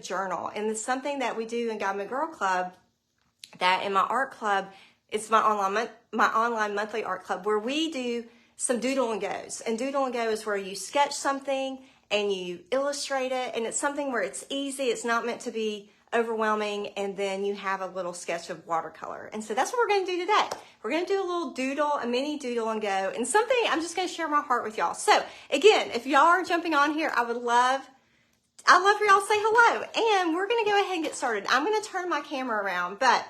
journal. And it's something that we do in God My Girl Club, that in my art club, it's my online monthly art club, where we do some doodle and goes. And doodle and go is where you sketch something and you illustrate it, and it's something where it's easy, it's not meant to be overwhelming, and then you have a little sketch of watercolor. And so that's what we're going to do today. We're going to do a little doodle, a mini doodle and go, and something I'm just going to share my heart with y'all. So again, if y'all are jumping on here, I'd love for y'all to say hello, and we're going to go ahead and get started. I'm going to turn my camera around, but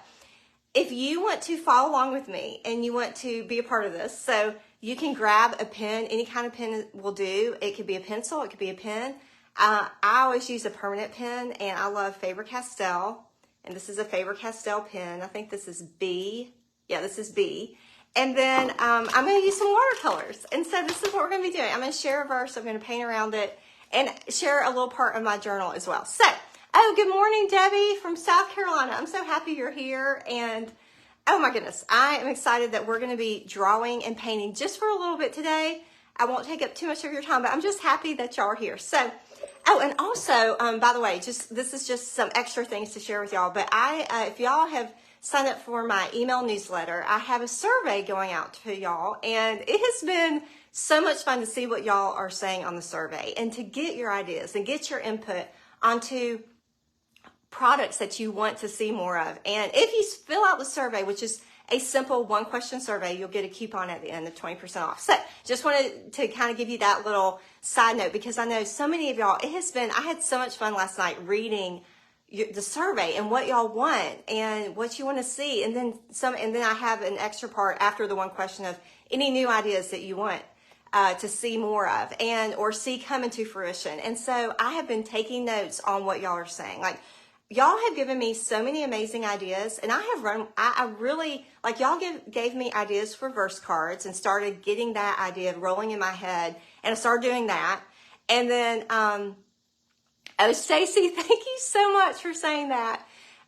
if you want to follow along with me and you want to be a part of this, so you can grab a pen, any kind of pen will do. It could be a pencil, it could be a pen. I always use a permanent pen, and I love Faber-Castell, and this is a Faber-Castell pen. I think this is B. Yeah, this is B. And then I'm going to use some watercolors. And so this is what we're going to be doing. I'm going to share a verse, I'm going to paint around it, and share a little part of my journal as well. So, oh, good morning, Debbie from South Carolina. I'm so happy you're here, and oh my goodness, I am excited that we're going to be drawing and painting just for a little bit today. I won't take up too much of your time, but I'm just happy that y'all are here. So, oh, and also, by the way, this is just some extra things to share with y'all, but if y'all have signed up for my email newsletter, I have a survey going out to y'all, and it has been so much fun to see what y'all are saying on the survey and to get your ideas and get your input onto products that you want to see more of. And if you fill out the survey, which is a simple 1-question survey, you'll get a coupon at the end of 20% off. So just wanted to kind of give you that little side note, because I know so many of y'all, I had so much fun last night reading the survey and what y'all want and what you want to see. And then I have an extra part after the 1 question of any new ideas that you want to see more of or see come into fruition. And so I have been taking notes on what y'all are saying. Like, y'all have given me so many amazing ideas, and I really, like, y'all gave me ideas for verse cards and started getting that idea rolling in my head, and I started doing that. And then, oh, Stacy, thank you so much for saying that.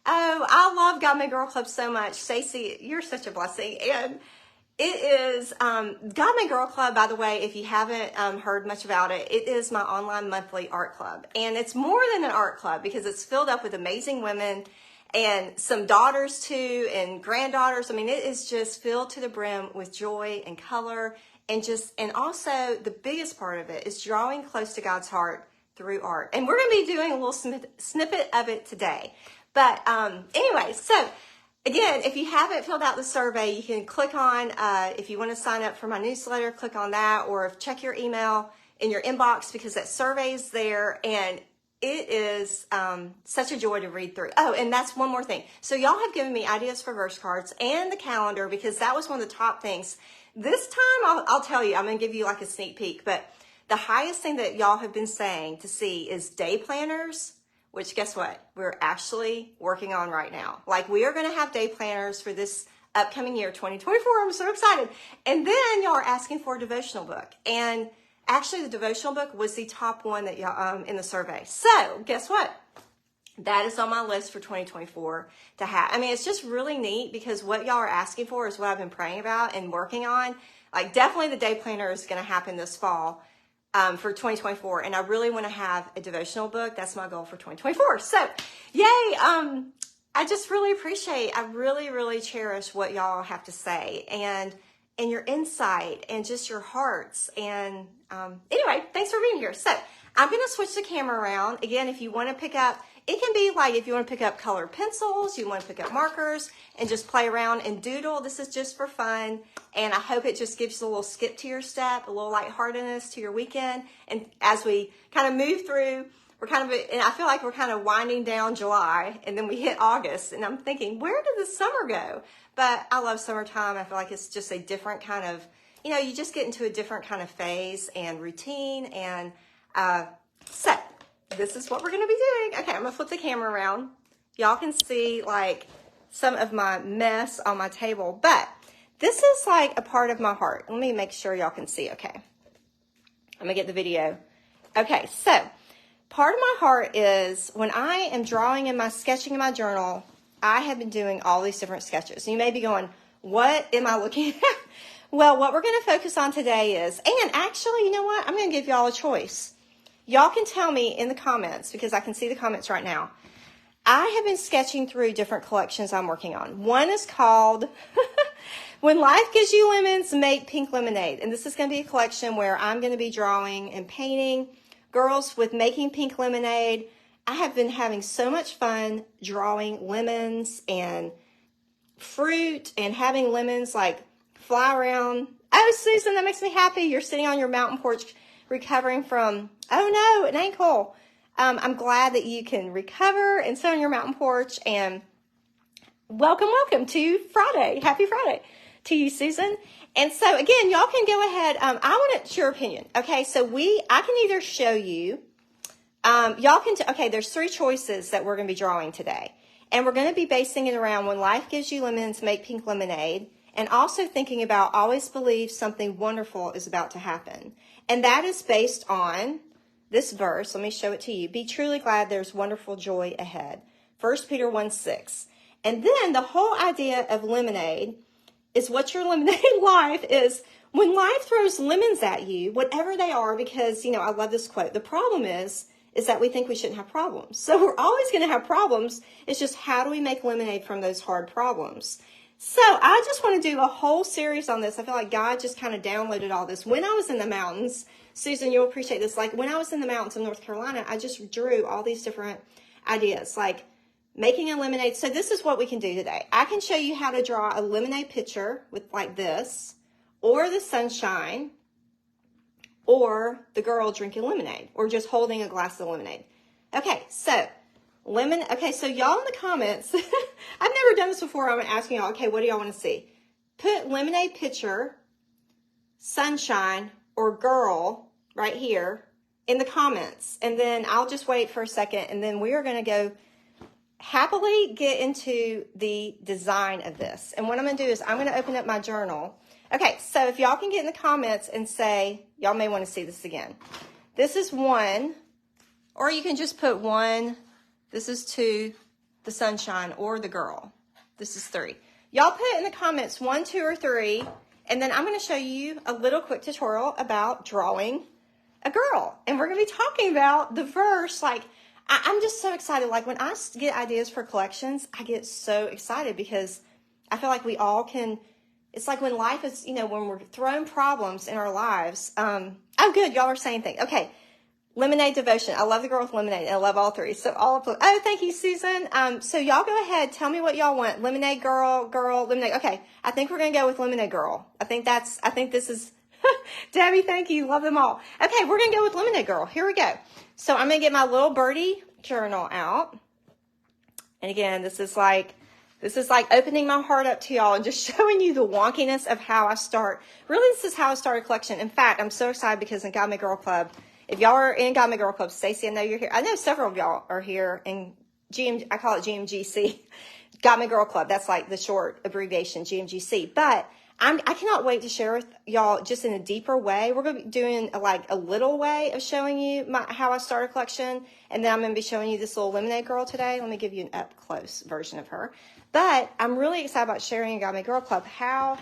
Oh, I love God My Girl Club so much. Stacy, you're such a blessing. And it is, God My Girl Club, by the way, if you haven't heard much about it, it is my online monthly art club. And it's more than an art club, because it's filled up with amazing women and some daughters too, and granddaughters. I mean, it is just filled to the brim with joy and color, and also the biggest part of it is drawing close to God's heart through art. And we're going to be doing a little snippet of it today. But anyway, so again, if you haven't filled out the survey, you can click on, if you want to sign up for my newsletter, click on that, or check your email in your inbox, because that survey is there, and it is such a joy to read through. Oh, and that's one more thing. So y'all have given me ideas for verse cards and the calendar, because that was one of the top things. This time, I'll tell you, I'm going to give you like a sneak peek, but the highest thing that y'all have been saying to see is day planners, which guess what? We're actually working on right now. Like, we are going to have day planners for this upcoming year, 2024. I'm so excited. And then y'all are asking for a devotional book. And actually, the devotional book was the top one that y'all in the survey. So guess what? That is on my list for 2024 to have. I mean, it's just really neat, because what y'all are asking for is what I've been praying about and working on. Like, definitely the day planner is going to happen this fall. For 2024, and I really want to have a devotional book. That's my goal for 2024. So, yay! I just really appreciate. I really cherish what y'all have to say, and your insight, and just your hearts. And anyway, thanks for being here. So, I'm going to switch the camera around again. If you want to pick up, it can be like if you want to pick up colored pencils, you want to pick up markers, and just play around and doodle. This is just for fun, and I hope it just gives you a little skip to your step, a little lightheartedness to your weekend. And as we kind of move through, and I feel like we're kind of winding down July, and then we hit August, and I'm thinking, where did the summer go? But I love summertime. I feel like it's just a different kind of, you just get into a different kind of phase and routine. And so this is what we're going to be doing. Okay, I'm going to flip the camera around. Y'all can see like some of my mess on my table, but this is like a part of my heart. Let me make sure y'all can see. Okay, I'm going to get the video. Okay, so part of my heart is when I am drawing in my sketching in my journal, I have been doing all these different sketches. You may be going, what am I looking at? Well, what we're going to focus on today is, and actually, you know what? I'm going to give y'all a choice. y'all can tell me in the comments, because I can see the comments right now. I have been sketching through different collections I'm working on. One is called When Life Gives You Lemons, Make Pink Lemonade. And this is going to be a collection where I'm going to be drawing and painting girls with making pink lemonade. I have been having so much fun drawing lemons and fruit and having lemons like fly around. Oh, Susan, that makes me happy. You're sitting on your mountain porch recovering from, oh no, an ankle. I'm glad that you can recover and sit on your mountain porch, and welcome to Friday. Happy Friday to you, Susan. And so again, y'all can go ahead. I want your opinion. Okay, so I can either show you, okay, there's 3 choices that we're going to be drawing today. And we're going to be basing it around When Life Gives You Lemons, Make Pink Lemonade, and also thinking about always believe something wonderful is about to happen. And that is based on this verse. Let me show it to you. Be truly glad, there's wonderful joy ahead. 1 Peter 1:6. And then the whole idea of lemonade is what your lemonade life is. When life throws lemons at you, whatever they are, because, I love this quote. The problem is that we think we shouldn't have problems. So we're always going to have problems. It's just how do we make lemonade from those hard problems? So I just want to do a whole series on this. I feel like God just kind of downloaded all this. When I was in the mountains, Susan, you'll appreciate this. Like when I was in the mountains of North Carolina, I just drew all these different ideas, like making a lemonade. So this is what we can do today. I can show you how to draw a lemonade picture with like this, or the sunshine, or the girl drinking lemonade, or just holding a glass of lemonade. Okay, so so y'all in the comments, I've never done this before. I'm asking y'all, okay, what do y'all want to see? Put lemonade picture, sunshine, or girl right here in the comments. And then I'll just wait for a second, and then we are going to go happily get into the design of this. And what I'm going to do is I'm going to open up my journal. Okay, so if y'all can get in the comments and say, y'all may want to see this again. This is 1, or you can just put 1. This is 2, the sunshine, or the girl. This is 3. Y'all put in the comments 1, 2, or 3, and then I'm going to show you a little quick tutorial about drawing a girl. And we're going to be talking about the verse. Like, I'm just so excited. Like, when I get ideas for collections, I get so excited because I feel like we all can. It's like when life is, when we're thrown problems in our lives. Oh, good. Y'all are saying things. Okay. Lemonade devotion. I love the girl with lemonade. And I love all 3. So thank you, Susan. So y'all go ahead. Tell me what y'all want. Lemonade girl, lemonade. Okay. I think we're going to go with lemonade girl. I think this is, Debbie, thank you. Love them all. Okay. We're going to go with lemonade girl. Here we go. So I'm going to get my little birdie journal out. And again, this is like opening my heart up to y'all and just showing you the wonkiness of how I start. Really, this is how I start a collection. In fact, I'm so excited because in God My Girl Club, if y'all are in God My Girl Club, Stacey, I know you're here. I know several of y'all are here in I call it GMGC, God My Girl Club. That's like the short abbreviation, GMGC. But I cannot wait to share with y'all just in a deeper way. We're going to be doing a little way of showing you how I start a collection. And then I'm going to be showing you this little lemonade girl today. Let me give you an up close version of her. But I'm really excited about sharing in God My Girl Club how,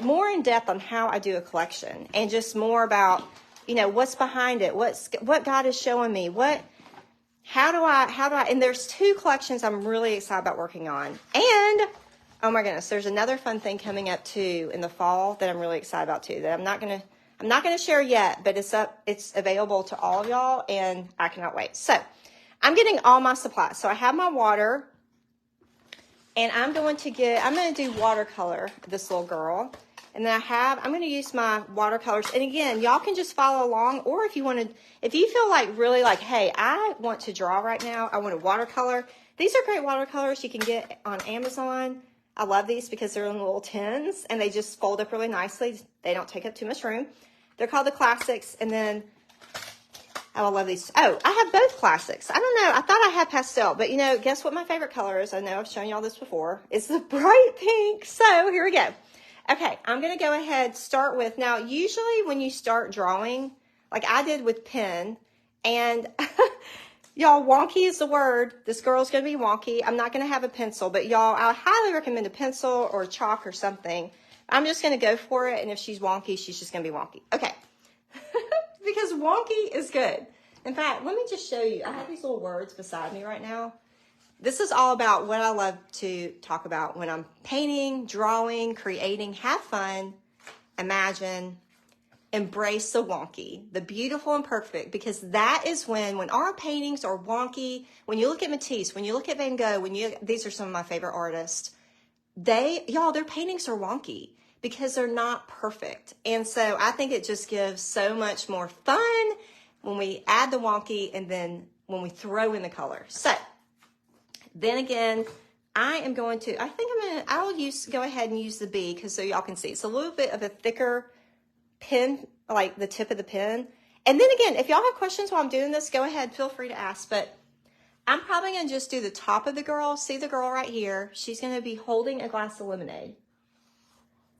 more in depth on how I do a collection and just more about, what's behind it, what God is showing me, how do I, and there's 2 collections I'm really excited about working on. And, oh my goodness, there's another fun thing coming up too in the fall that I'm really excited about too, that I'm not going to share yet, but it's available to all of y'all and I cannot wait. So I'm getting all my supplies. So I have my water. And I'm going to do watercolor this little girl. And then I'm going to use my watercolors. And again, y'all can just follow along. Or if you feel really hey, I want to draw right now. I want a watercolor. These are great watercolors you can get on Amazon. I love these because they're in little tins. And they just fold up really nicely. They don't take up too much room. They're called the Classics. And then, oh, I love these. Oh, I have both Classics. I don't know. I thought I had pastel, but guess what my favorite color is? I know I've shown y'all this before. It's the bright pink. So here we go. Okay, I'm going to go ahead, start with, now usually when you start drawing, like I did with pen, and y'all, wonky is the word. This girl's going to be wonky. I'm not going to have a pencil, but y'all, I highly recommend a pencil or chalk or something. I'm just going to go for it, and if she's wonky, she's just going to be wonky. Okay. Because wonky is good. In fact, let me just show you. I have these little words beside me right now. This is all about what I love to talk about when I'm painting, drawing, creating. Have fun, imagine, embrace the wonky, the beautiful and perfect, because that is when our paintings are wonky. When you look at Matisse, when you look at Van Gogh, these are some of my favorite artists. Their paintings are wonky because they're not perfect. And so I think it just gives so much more fun when we add the wonky and then when we throw in the color. So then again, I'll go ahead and use the B because so y'all can see. It's a little bit of a thicker pen, like the tip of the pen. And then again, if y'all have questions while I'm doing this, go ahead, feel free to ask. But I'm probably going to just do the top of the girl. See the girl right here? She's going to be holding a glass of lemonade.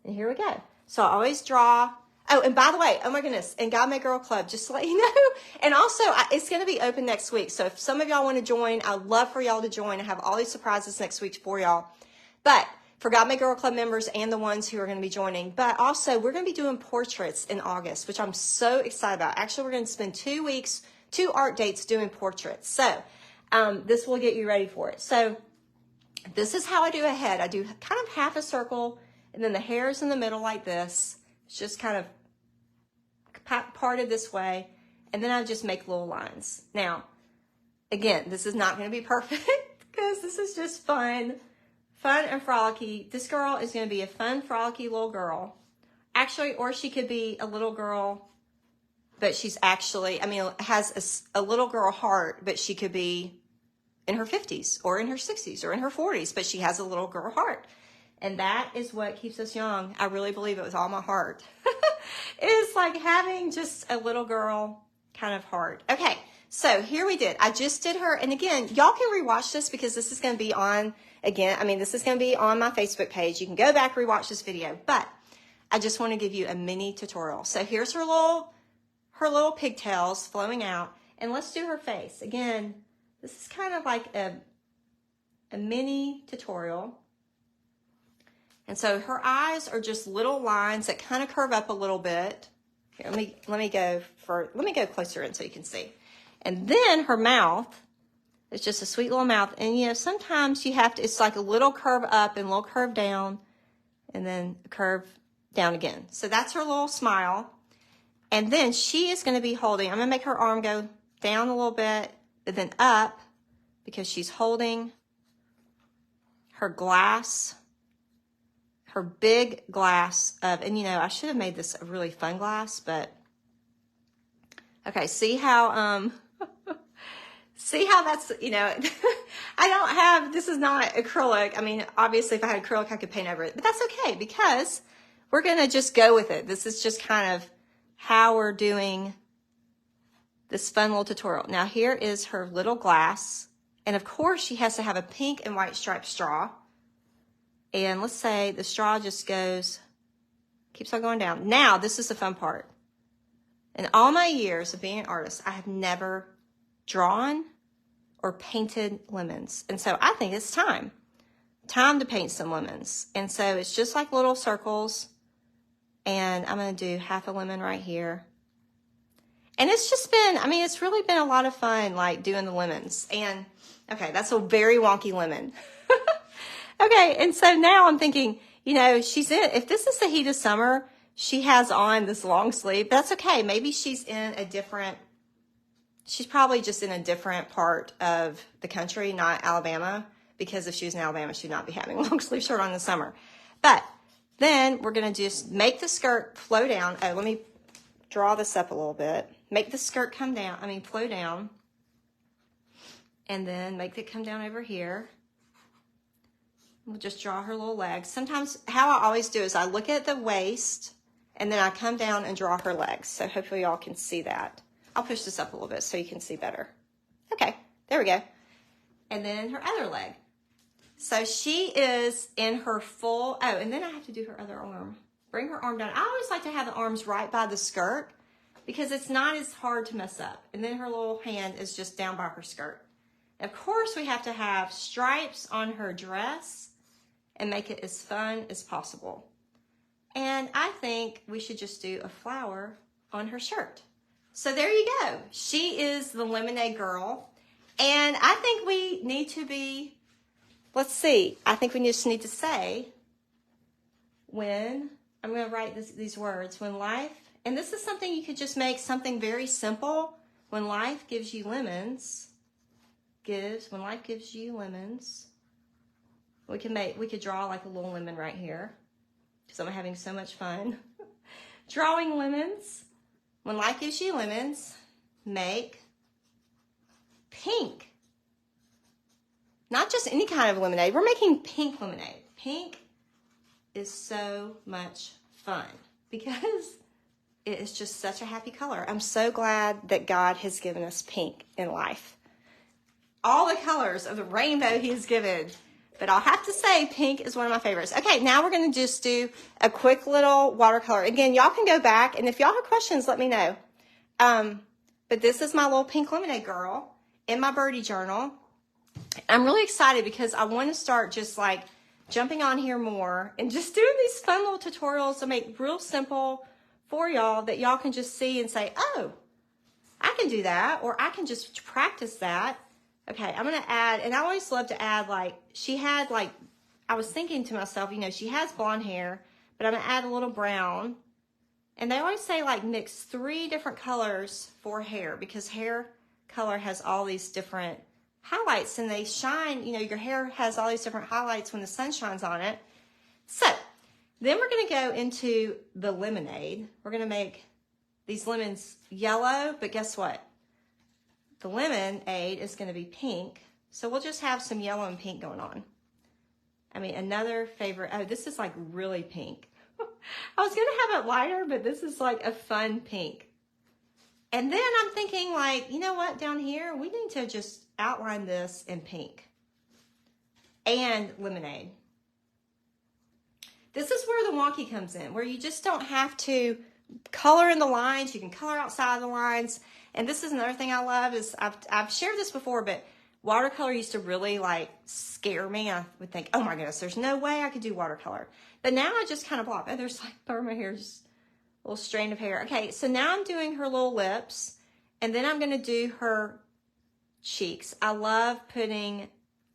And here we go. So I always draw. Oh, and by the way, oh my goodness, and God Made Girl Club, just to let you know. And also, it's going to be open next week. So if some of y'all want to join, I'd love for y'all to join. I have all these surprises next week for y'all. But for God Made Girl Club members and the ones who are going to be joining. But also, we're going to be doing portraits in August, which I'm so excited about. Actually, we're going to spend 2 weeks, 2 art dates doing portraits. So this will get you ready for it. So this is how I do a head. I do kind of half a circle, and then the hair is in the middle like this. It's just kind of parted this way, and then I just make little lines. Now, again, this is not going to be perfect because this is just fun and frolicky. This girl is going to be a fun, frolicky little girl. Actually, or she could be a little girl, but she's actually, has a little girl heart, but she could be in her 50s or in her 60s or in her 40s, but she has a little girl heart. And that is what keeps us young. I really believe it with all my heart. It's like having just a little girl kind of heart. Okay, so here we did. I just did her. And again, y'all can rewatch this because this is going to be on, this is going to be on my Facebook page. You can go back, rewatch this video. But I just want to give you a mini tutorial. So here's her little pigtails flowing out. And let's do her face. Again, this is kind of like a mini tutorial. And so her eyes are just little lines that kind of curve up a little bit. Here, let me go closer in so you can see. And then her mouth is just a sweet little mouth. And sometimes you have to, it's like a little curve up and a little curve down and then a curve down again. So that's her little smile. And then she is going to be holding, I'm going to make her arm go down a little bit, but then up because she's holding her glass, her big glass of, and I should have made this a really fun glass, but okay, see how that's, I don't have, this is not acrylic. Obviously if I had acrylic, I could paint over it, but that's okay because we're going to just go with it. This is just kind of how we're doing this fun little tutorial. Now here is her little glass. And of course she has to have a pink and white striped straw. And let's say the straw just keeps on going down. Now, this is the fun part. In all my years of being an artist, I have never drawn or painted lemons. And so I think it's time to paint some lemons. And so it's just like little circles. And I'm going to do half a lemon right here. And it's just been, it's really been a lot of fun, like doing the lemons. And okay, that's a very wonky lemon. Okay, and so now I'm thinking, if this is the heat of summer, she has on this long sleeve. That's okay. Maybe she's probably just in a different part of the country, not Alabama, because if she was in Alabama, she'd not be having a long sleeve shirt on in the summer. But then we're going to just make the skirt flow down. Oh, let me draw this up a little bit. Make the skirt flow down. And then make it come down over here. We'll just draw her little legs. Sometimes how I always do is I look at the waist and then I come down and draw her legs. So hopefully y'all can see that. I'll push this up a little bit so you can see better. Okay, there we go. And then her other leg. So she is in her full, and then I have to do her other arm. Bring her arm down. I always like to have the arms right by the skirt because it's not as hard to mess up. And then her little hand is just down by her skirt. Of course, we have to have stripes on her dress and make it as fun as possible. And I think we should just do a flower on her shirt. So there you go. She is the lemonade girl. And I think we need to be, let's see, I think we just need to say, when, I'm going to write these words, when life, and this is something you could just make something very simple. When life gives you lemons, when life gives you lemons, we could draw like a little lemon right here, because I'm having so much fun drawing lemons. When life gives you lemons, make pink. Not just any kind of lemonade. We're making pink lemonade. Pink is so much fun because it is just such a happy color. I'm so glad that God has given us pink in life. All the colors of the rainbow He's given. But I'll have to say pink is one of my favorites. Okay, now we're going to just do a quick little watercolor. Again, y'all can go back, and if y'all have questions, let me know. But this is my little pink lemonade girl in my birdie journal. I'm really excited because I want to start just like jumping on here more and just doing these fun little tutorials to make real simple for y'all that y'all can just see and say, oh, I can do that, or I can just practice that. Okay, I'm going to add, and I always love to add, like, she had, like, I was thinking to myself, you know, she has blonde hair, but I'm going to add a little brown. And they always say, like, mix 3 different colors for hair, because hair color has all these different highlights, and they shine, you know, your hair has all these different highlights when the sun shines on it. So, then we're going to go into the lemonade. We're going to make these lemons yellow, but guess what? The lemonade is going to be pink. So we'll just have some yellow and pink going on. I mean, another favorite. Oh, this is like really pink. I was going to have it lighter, but this is like a fun pink. And then I'm thinking like, you know what, down here, we need to just outline this in pink and lemonade. This is where the Wonky comes in, where you just don't have to color in the lines. You can color outside the lines. And this is another thing I love is I've shared this before, but watercolor used to really like scare me. I would think, oh my goodness, there's no way I could do watercolor. But now I just kind of block. Oh, there's like part of my hair, just a little strand of hair. Okay, so now I'm doing her little lips, and then I'm going to do her cheeks. I love putting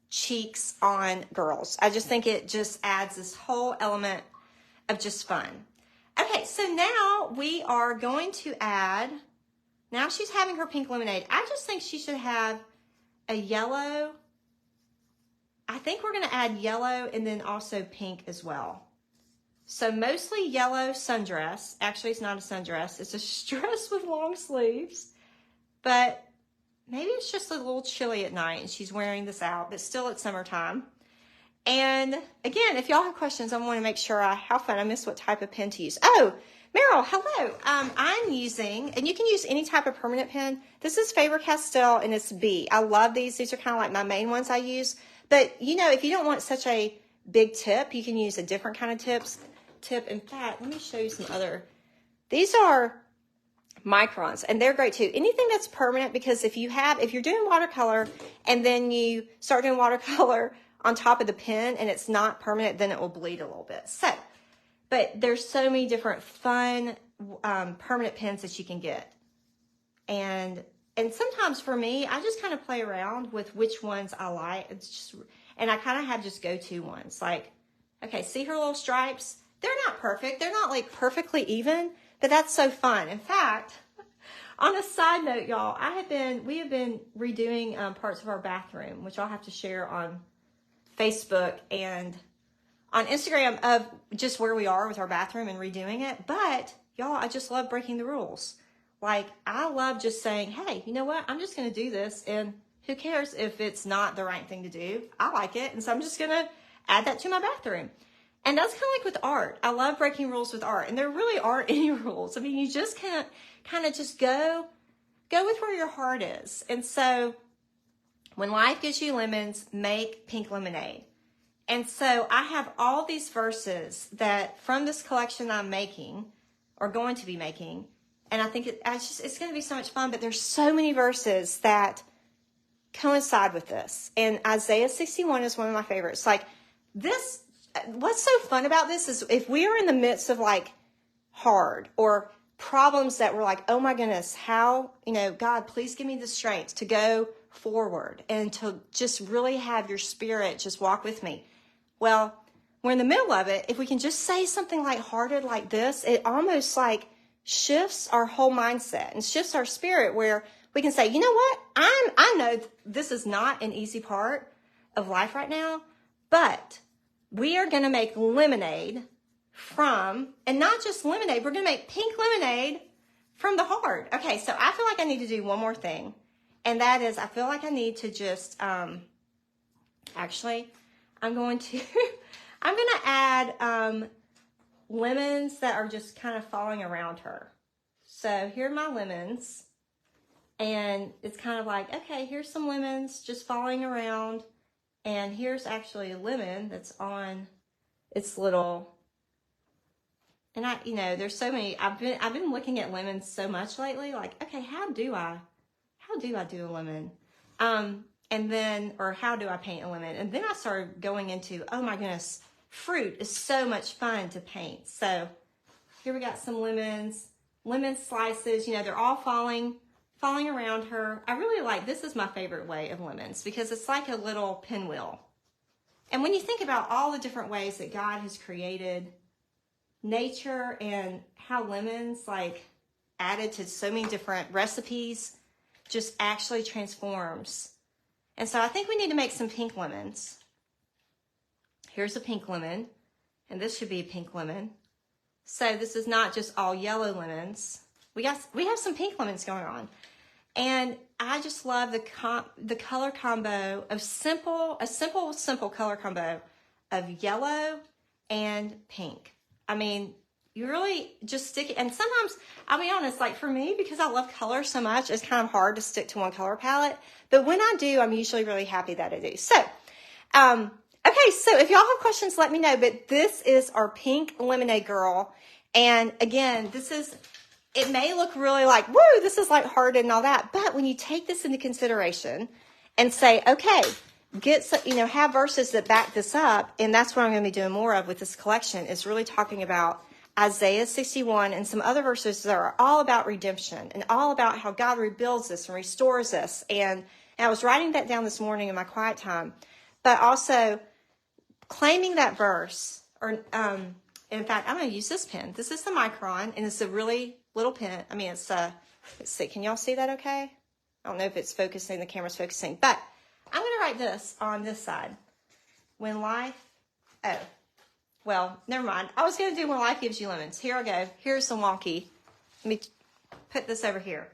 cheeks on girls. I just think it just adds this whole element of just fun. Okay, so now we are going to add, now she's having her pink lemonade. I just think she should have a yellow. I think we're going to add yellow and then also pink as well. So mostly yellow sundress. Actually, it's not a sundress. It's a dress with long sleeves. But maybe it's just a little chilly at night and she's wearing this out, but still it's summertime. And again, if y'all have questions, I want to make sure how fun. I missed what type of pen to use. Oh, Meryl, hello. I'm using, and you can use any type of permanent pen. This is Faber-Castell and it's B. I love these. These are kind of like my main ones I use. But, you know, if you don't want such a big tip, you can use a different kind of tip. In fact, let me show you some other. These are microns, and they're great too. Anything that's permanent, because if you're doing watercolor and then you start doing watercolor on top of the pen and it's not permanent, then it will bleed a little bit. So, but there's so many different fun permanent pens that you can get. And sometimes for me, I just kind of play around with which ones I like. It's just, and I kind of have just go-to ones. Like, okay, see her little stripes? They're not perfect. They're not like perfectly even, but that's so fun. In fact, on a side note, y'all, we have been redoing parts of our bathroom, which I'll have to share on Facebook and on Instagram of just where we are with our bathroom and redoing it. But y'all, I just love breaking the rules. Like, I love just saying, hey, you know what? I'm just going to do this, and who cares if it's not the right thing to do? I like it, and so I'm just going to add that to my bathroom. And that's kind of like with art. I love breaking rules with art, and there really aren't any rules. I mean, you just can't kind of just go with where your heart is. And so when life gives you lemons, make pink lemonade. And so I have all these verses that from this collection I'm making or going to be making. And I think it's going to be so much fun, but there's so many verses that coincide with this. And Isaiah 61 is one of my favorites. Like this, what's so fun about this is if we are in the midst of like hard or problems that were like, oh my goodness, how, God, please give me the strength to go forward and to just really have your spirit just walk with me. Well, we're in the middle of it. If we can just say something lighthearted like this, it almost like shifts our whole mindset and shifts our spirit, where we can say, you know what? I know this is not an easy part of life right now, but we are going to make lemonade from, and not just lemonade, we're going to make pink lemonade from the hard. Okay, so I feel like I need to do one more thing. And that is, I feel like I need to just, actually, I'm going to add lemons that are just kind of falling around her. So here are my lemons. And it's kind of like, okay, here's some lemons just falling around. And here's actually a lemon that's on its little, and there's so many, I've been looking at lemons so much lately, like, okay, how do I do a lemon? And then, or how do I paint a lemon? And then I started going into, oh my goodness, fruit is so much fun to paint. So here we got some lemon slices, they're all falling around her. I really like, this is my favorite way of lemons because it's like a little pinwheel. And when you think about all the different ways that God has created nature and how lemons like added to so many different recipes just actually transforms. And so I think we need to make some pink lemons. Here's a pink lemon, and this should be a pink lemon. So this is not just all yellow lemons. We have some pink lemons going on. And I just love the color combo of a simple color combo of yellow and pink. I mean, you really just stick it. And sometimes, I'll be honest, like for me, because I love color so much, it's kind of hard to stick to one color palette. But when I do, I'm usually really happy that I do. So, okay, so if y'all have questions, let me know. But this is our pink lemonade girl. And again, it may look really like, woo, this is lighthearted and all that. But when you take this into consideration and say, okay, have verses that back this up. And that's what I'm going to be doing more of with this collection, is really talking about Isaiah 61 and some other verses that are all about redemption and all about how God rebuilds us and restores us. And I was writing that down this morning in my quiet time, but also claiming that verse, or in fact, I'm going to use this pen. This is the Micron, and it's a really little pen. I mean, let's see, can y'all see that okay? I don't know if it's focusing, the camera's focusing, but I'm going to write this on this side. Well, never mind. I was going to do when life gives you lemons. Here I go. Here's some Wonky. Let me put this over here.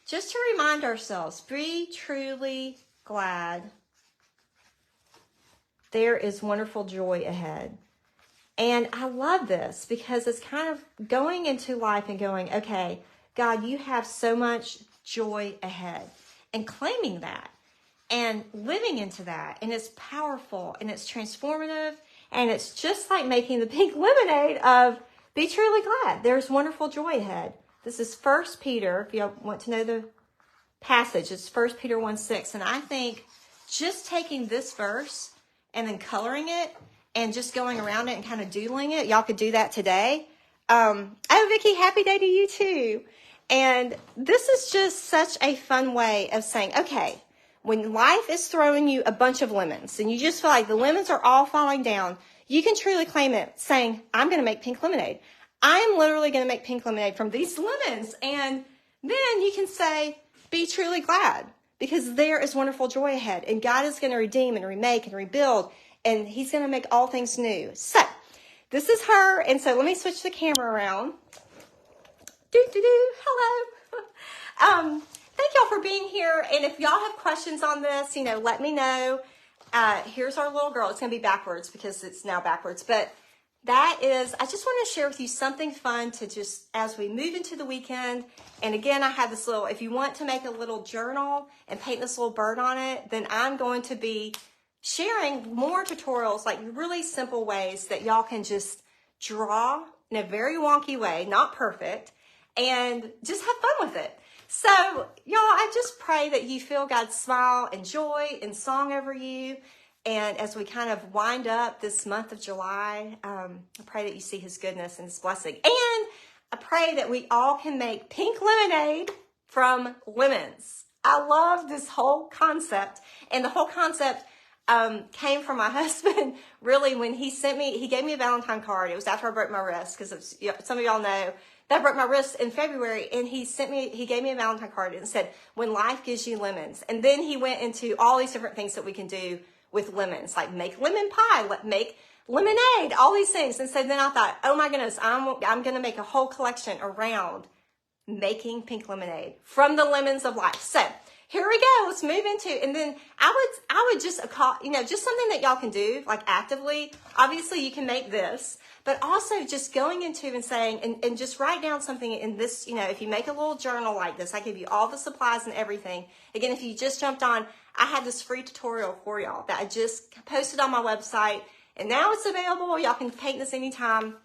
Just to remind ourselves, be truly glad. There is wonderful joy ahead. And I love this because it's kind of going into life and going, okay, God, you have so much joy ahead, and claiming that and living into that. And it's powerful and it's transformative. And it's just like making the pink lemonade of be truly glad. There's wonderful joy ahead. This is 1 Peter. If you want to know the passage, it's 1 Peter 1:6. And I think just taking this verse and then coloring it and just going around it and kind of doodling it. Y'all could do that today. Oh, Vicki, happy day to you too. And this is just such a fun way of saying, okay, when life is throwing you a bunch of lemons and you just feel like the lemons are all falling down, you can truly claim it, saying, I'm going to make pink lemonade. I'm literally going to make pink lemonade from these lemons. And then you can say, be truly glad, because there is wonderful joy ahead. And God is going to redeem and remake and rebuild. And he's going to make all things new. So this is her. And so let me switch the camera around. Hello. Thank y'all for being here. And if y'all have questions on this, let me know. Here's our little girl. It's going to be backwards because it's now backwards. But that is, I just want to share with you something fun to just, as we move into the weekend. And again, I have this little, if you want to make a little journal and paint this little bird on it, then I'm going to be sharing more tutorials, like really simple ways that y'all can just draw in a very wonky way, not perfect, and just have fun with it. So, y'all, I just pray that you feel God's smile and joy and song over you. And as we kind of wind up this month of July, I pray that you see his goodness and his blessing. And I pray that we all can make pink lemonade from lemons. I love this whole concept. And the whole concept came from my husband, really, when he gave me a Valentine card. It was after I broke my wrist, because some of y'all know that I broke my wrist in February, and he gave me a Valentine card and said, when life gives you lemons. And then he went into all these different things that we can do with lemons, like make lemon pie, make lemonade, all these things. And so then I thought, oh my goodness, I'm going to make a whole collection around making pink lemonade from the lemons of life. So here we go. Let's move into, and then I would just, just something that y'all can do, like actively. Obviously you can make this, but also just going into and saying, and just write down something in this, if you make a little journal like this, I give you all the supplies and everything. Again, if you just jumped on, I have this free tutorial for y'all that I just posted on my website, and now it's available. Y'all can paint this anytime.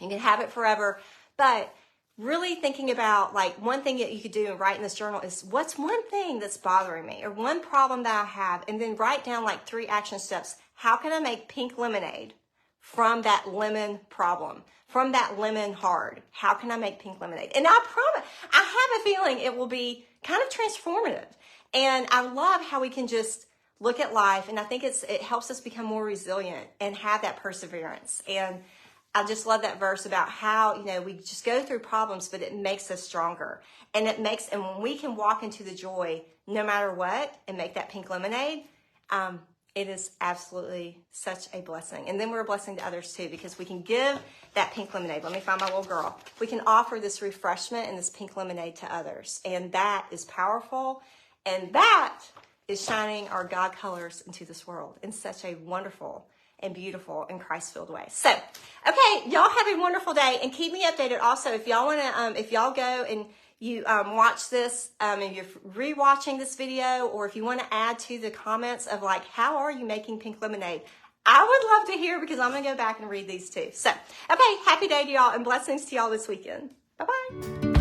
You can have it forever. But really thinking about, like, one thing that you could do and write in this journal is, what's one thing that's bothering me or one problem that I have, and then write down like 3 action steps. How can I make pink lemonade from that lemon problem, from that lemon hard? How can I make pink lemonade? And I promise, I have a feeling it will be kind of transformative. And I love how we can just look at life, and I think it helps us become more resilient and have that perseverance. And I just love that verse about how, we just go through problems, but it makes us stronger. And when we can walk into the joy no matter what and make that pink lemonade, it is absolutely such a blessing. And then we're a blessing to others too, because we can give that pink lemonade. Let me find my little girl. We can offer this refreshment and this pink lemonade to others. And that is powerful. And that is shining our God colors into this world in such a wonderful and beautiful and Christ-filled way. So, okay, y'all have a wonderful day, and keep me updated. Also, if y'all want to, if y'all go and you watch this, and you're rewatching this video, or if you want to add to the comments of like, how are you making pink lemonade? I would love to hear, because I'm going to go back and read these too. So, okay, happy day to y'all, and blessings to y'all this weekend. Bye-bye.